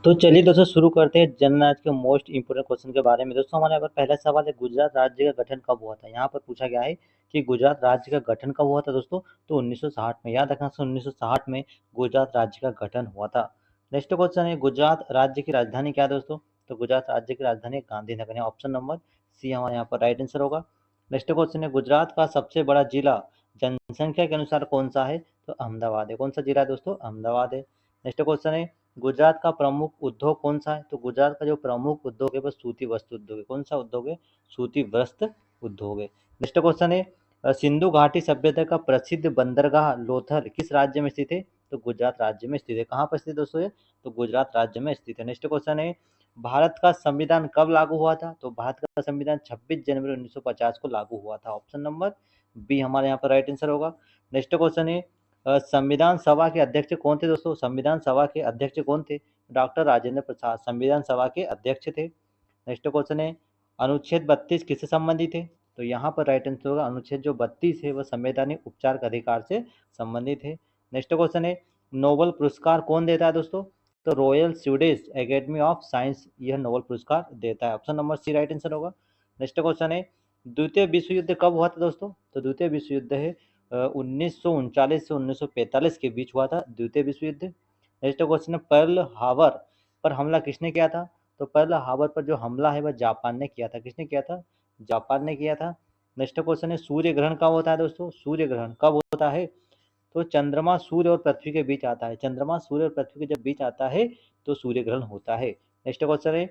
तो चलिए दोस्तों शुरू करते हैं जनरल नॉलेज के मोस्ट इंपोर्टेंट क्वेश्चन के बारे में। दोस्तों हमारे यहाँ पर पहला सवाल है, गुजरात राज्य का गठन कब हुआ था। यहाँ पर पूछा गया है कि गुजरात राज्य का गठन कब हुआ था दोस्तों। तो 1960 में। याद रखना 1960 में गुजरात राज्य का गठन हुआ था। नेक्स्ट क्वेश्चन है, गुजरात राज्य की राजधानी क्या है दोस्तों। तो गुजरात राज्य की राजधानी गांधीनगर है। ऑप्शन नंबर सी हमारे यहाँ पर राइट आंसर होगा। नेक्स्ट क्वेश्चन है, गुजरात का सबसे बड़ा जिला जनसंख्या के अनुसार कौन सा है। तो अहमदाबाद है। कौन सा जिला है दोस्तों, अहमदाबाद है। नेक्स्ट क्वेश्चन है, गुजरात का प्रमुख उद्योग कौन सा है। तो गुजरात का जो प्रमुख उद्योग है वो सूती वस्त्र उद्योग है। कौन सा उद्योग है, सूती वस्त्र उद्योग है। नेक्स्ट क्वेश्चन है, सिंधु घाटी सभ्यता का प्रसिद्ध बंदरगाह लोथल किस राज्य में स्थित है। तो गुजरात राज्य में स्थित है। कहाँ पर स्थित दोस्तों है, तो गुजरात राज्य में स्थित है। नेक्स्ट क्वेश्चन है, भारत का संविधान कब लागू हुआ था। तो भारत का संविधान 26 जनवरी 1950 को लागू हुआ था। ऑप्शन नंबर बी हमारे यहाँ पर राइट आंसर होगा। नेक्स्ट क्वेश्चन है, संविधान सभा के अध्यक्ष कौन थे दोस्तों। संविधान सभा के अध्यक्ष कौन थे, डॉक्टर राजेंद्र प्रसाद संविधान सभा के अध्यक्ष थे। नेक्स्ट क्वेश्चन है, अनुच्छेद 32 किससे संबंधित है। तो यहाँ पर राइट आंसर होगा अनुच्छेद जो 32 है वह संवैधानिक उपचार के अधिकार से संबंधित है। नेक्स्ट क्वेश्चन है, नोबेल पुरस्कार कौन देता है दोस्तों। तो royal Swedish academy of science यह नोबेल पुरस्कार देता है। Option number C right answer होगा। नेक्स्ट क्वेश्चन है, द्वितीय विश्व युद्ध कब हुआ था दोस्तों। तो द्वितीय विश्व युद्ध है 1939 से 1945 के बीच हुआ था द्वितीय विश्व युद्ध। नेक्स्ट क्वेश्चन है, पर्ल हार्बर पर हमला किसने किया था। तो पर्ल हार्बर पर जो हमला है वह जापान ने किया था। किसने किया था, जापान ने किया था। नेक्स्ट क्वेश्चन है, सूर्य ग्रहण कब होता है दोस्तों। सूर्य ग्रहण कब होता है। तो चंद्रमा सूर्य और पृथ्वी के बीच आता है। चंद्रमा सूर्य और पृथ्वी के जब बीच आता है तो सूर्य ग्रहण होता है। नेक्स्ट क्वेश्चन है,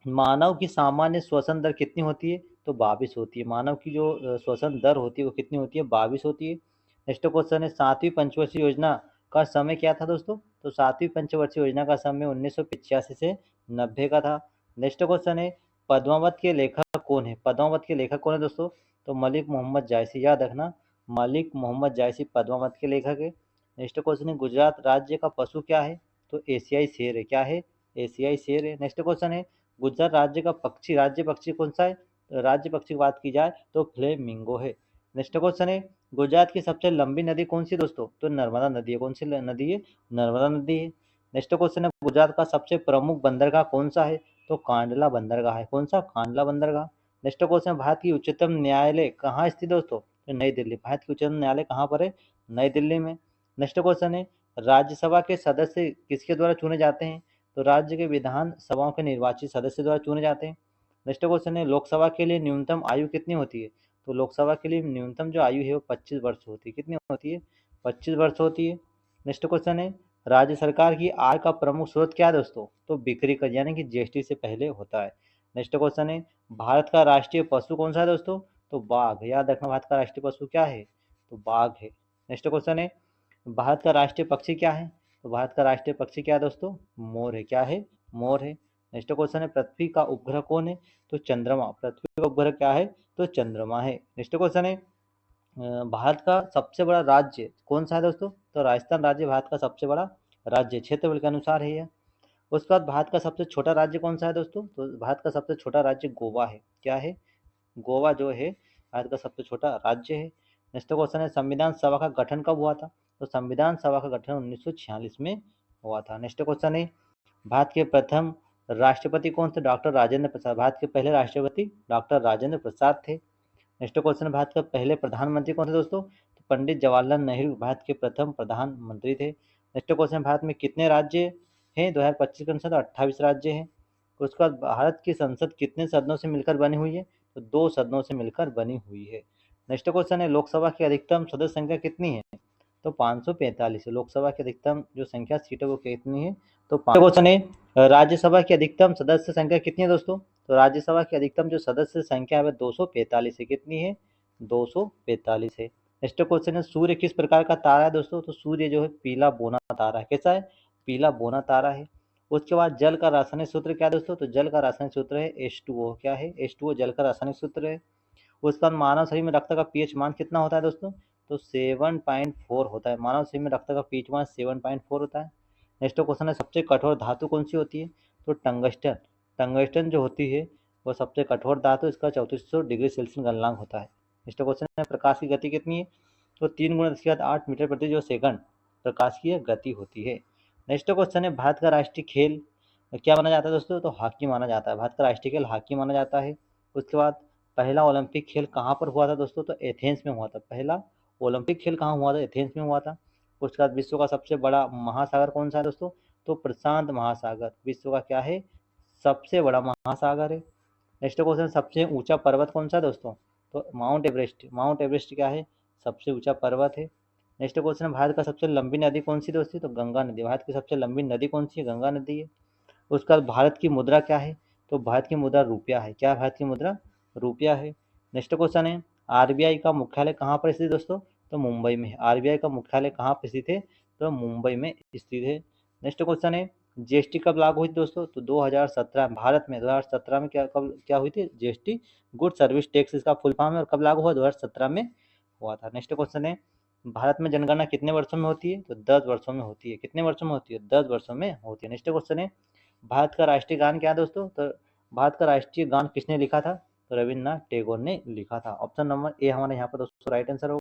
मानव की सामान्य श्वसन दर कितनी होती है। तो 22 होती है। मानव की जो श्वसन दर होती है वो कितनी होती है, 22 होती है। नेक्स्ट क्वेश्चन है, सातवीं पंचवर्षीय योजना का समय क्या था दोस्तों। तो सातवीं पंचवर्षीय योजना का समय 1985 से 90 का था। नेक्स्ट क्वेश्चन है, पद्मावत के लेखक कौन है। पद्मावत के लेखक कौन है दोस्तों। तो मलिक मोहम्मद जायसी। याद रखना मलिक मोहम्मद जायसी पद्मावत के लेखक है। नेक्स्ट क्वेश्चन है, गुजरात राज्य का पशु क्या है। तो एशियाई शेर है। क्या है, एशियाई शेर है। नेक्स्ट क्वेश्चन है, गुजरात राज्य का पक्षी राज्य पक्षी कौन सा है। तो राज्य पक्षी की बात की जाए तो फ्लेमिंगो है। नेक्स्ट क्वेश्चन है, गुजरात की सबसे लंबी नदी कौन सी दोस्तों। तो नर्मदा नदी है। कौन सी नदी है, नर्मदा नदी है। नेक्स्ट क्वेश्चन है, गुजरात का सबसे प्रमुख बंदरगाह कौन सा है। तो कांडला बंदरगाह है। कौन सा, कांडला बंदरगाह। नेक्स्ट क्वेश्चन, भारत की उच्चतम न्यायालय कहाँ स्थित दोस्तों। तो नई दिल्ली। भारत की उच्चतम न्यायालय कहाँ पर है, नई दिल्ली में। नेक्स्ट क्वेश्चन है, राज्यसभा के सदस्य किसके द्वारा चुने जाते हैं। तो राज्य के विधान सभाओं के निर्वाचित सदस्य द्वारा चुने जाते हैं। नेक्स्ट क्वेश्चन है, लोकसभा के लिए न्यूनतम आयु कितनी होती है। तो लोकसभा के लिए न्यूनतम जो आयु है वो 25 वर्ष होती है। कितनी होती है, 25 वर्ष होती है। नेक्स्ट क्वेश्चन है, राज्य सरकार की आय का प्रमुख स्रोत क्या है दोस्तों। तो बिक्री कर यानी कि जीएसटी से पहले होता है। नेक्स्ट क्वेश्चन है, भारत का राष्ट्रीय पशु कौन सा है दोस्तों। तो बाघ। याद रखना भारत का राष्ट्रीय पशु क्या है, तो बाघ है। नेक्स्ट क्वेश्चन है, भारत का राष्ट्रीय पक्षी क्या है। तो भारत का राष्ट्रीय पक्षी क्या है दोस्तों, मोर है। क्या है, मोर है। नेक्स्ट क्वेश्चन है, पृथ्वी का उपग्रह कौन है। तो चंद्रमा। पृथ्वी का उपग्रह क्या है, तो चंद्रमा है। नेक्स्ट क्वेश्चन है, भारत का सबसे बड़ा राज्य कौन सा है दोस्तों। तो राजस्थान राज्य भारत का सबसे बड़ा राज्य क्षेत्रफल के अनुसार है यह। उसके बाद भारत का सबसे छोटा राज्य कौन सा है दोस्तों। तो भारत का सबसे छोटा राज्य गोवा है। क्या है, गोवा जो है भारत का सबसे छोटा राज्य है। नेक्स्ट क्वेश्चन है, संविधान सभा का गठन कब हुआ था। तो संविधान सभा का गठन 1946 में हुआ था। नेक्स्ट क्वेश्चन है, भारत के प्रथम राष्ट्रपति कौन थे। डॉक्टर राजेंद्र प्रसाद। भारत के पहले राष्ट्रपति डॉक्टर राजेंद्र प्रसाद थे। नेक्स्ट क्वेश्चन, भारत के पहले प्रधानमंत्री कौन थे दोस्तों। तो पंडित जवाहरलाल नेहरू भारत के प्रथम प्रधानमंत्री थे। नेक्स्ट क्वेश्चन, भारत में कितने राज्य हैं 2025 के अनुसार। 28 राज्य हैं। उसके बाद भारत की संसद कितने सदनों से मिलकर बनी हुई है। तो 2 सदनों से मिलकर बनी हुई है। नेक्स्ट क्वेश्चन है, लोकसभा की अधिकतम सदस्य संख्या कितनी है। तो 545 है। लोकसभा की अधिकतम जो संख्या सीट है वो कितनी है, तो 5। क्वेश्चन है, राज्यसभा की अधिकतम सदस्य संख्या कितनी है दोस्तों। तो राज्यसभा की अधिकतम जो सदस्य संख्या है 245 है। कितनी है, 245 है। नेक्स्ट क्वेश्चन है, सूर्य किस प्रकार का तारा है दोस्तों। तो सूर्य जो है पीला बोना तारा है। कैसा है, पीला बोना तारा है। उसके बाद जल का रासायनिक सूत्र क्या है दोस्तों। तो जल का रासायनिक सूत्र है H2O। क्या है, H2O जल का रासायनिक सूत्र है। उसके बाद मानव शरीर में रक्त का पीएच मान कितना होता है दोस्तों। तो 7.4 होता है। मानव शरीर में रक्त का पीएच मान 7.4 होता है। नेक्स्ट क्वेश्चन है, सबसे कठोर धातु कौन सी होती है। तो टंगस्टन। टंगस्टन जो होती है वो सबसे कठोर धातु, इसका 3400 डिग्री सेल्सियस गलनांक होता है। नेक्स्ट क्वेश्चन है, प्रकाश की गति कितनी है। तो 3 × 10⁸ मीटर प्रति जो सेकंड प्रकाश की गति होती है। नेक्स्ट क्वेश्चन है भारत का राष्ट्रीय खेल क्या माना जाता है दोस्तों, तो हॉकी माना जाता है। भारत का राष्ट्रीय खेल हॉकी माना जाता है। उसके बाद पहला ओलंपिक खेल कहाँ पर हुआ था दोस्तों, तो एथेंस में हुआ था। पहला ओलंपिक खेल कहाँ हुआ था, एथेंस में हुआ था। उसके बाद विश्व का सबसे बड़ा महासागर कौन सा है दोस्तों, तो प्रशांत महासागर विश्व का क्या है, सबसे बड़ा महासागर है। नेक्स्ट क्वेश्चन, सबसे ऊंचा पर्वत कौन सा है दोस्तों, तो माउंट एवरेस्ट। माउंट एवरेस्ट क्या है, सबसे ऊंचा पर्वत है। नेक्स्ट क्वेश्चन, भारत का सबसे लंबी नदी कौन सी दोस्तों, तो गंगा नदी। भारत की सबसे लंबी नदी कौन सी है, गंगा नदी है। उसका भारत की मुद्रा क्या है, तो भारत की मुद्रा रुपया है। क्या भारत की मुद्रा, रुपया है। नेक्स्ट क्वेश्चन है, आरबीआई का मुख्यालय कहाँ पर स्थित है दोस्तों, तो मुंबई में है। आरबीआई का मुख्यालय कहाँ पर स्थित है, तो मुंबई में स्थित है। नेक्स्ट क्वेश्चन है, जीएसटी कब लागू हुई थी दोस्तों, तो 2017 भारत में 2017 में क्या हुई थी, जीएसटी, गुड सर्विस टैक्स इसका फुल फॉर्म है, और कब लागू हुआ, 2017 में हुआ था। नेक्स्ट क्वेश्चन है, भारत में जनगणना कितने वर्षों में होती है, तो 10 वर्षों में होती है। कितने वर्षों में होती है, 10 वर्षों में होती है। नेक्स्ट क्वेश्चन है, भारत का राष्ट्रीय गान क्या है दोस्तों, तो भारत का राष्ट्रीय गान किसने लिखा था, तो रविन्द्रनाथ टैगोर ने लिखा था। ऑप्शन नंबर ए हमारे यहाँ पर दोस्तों राइट आंसर होगा।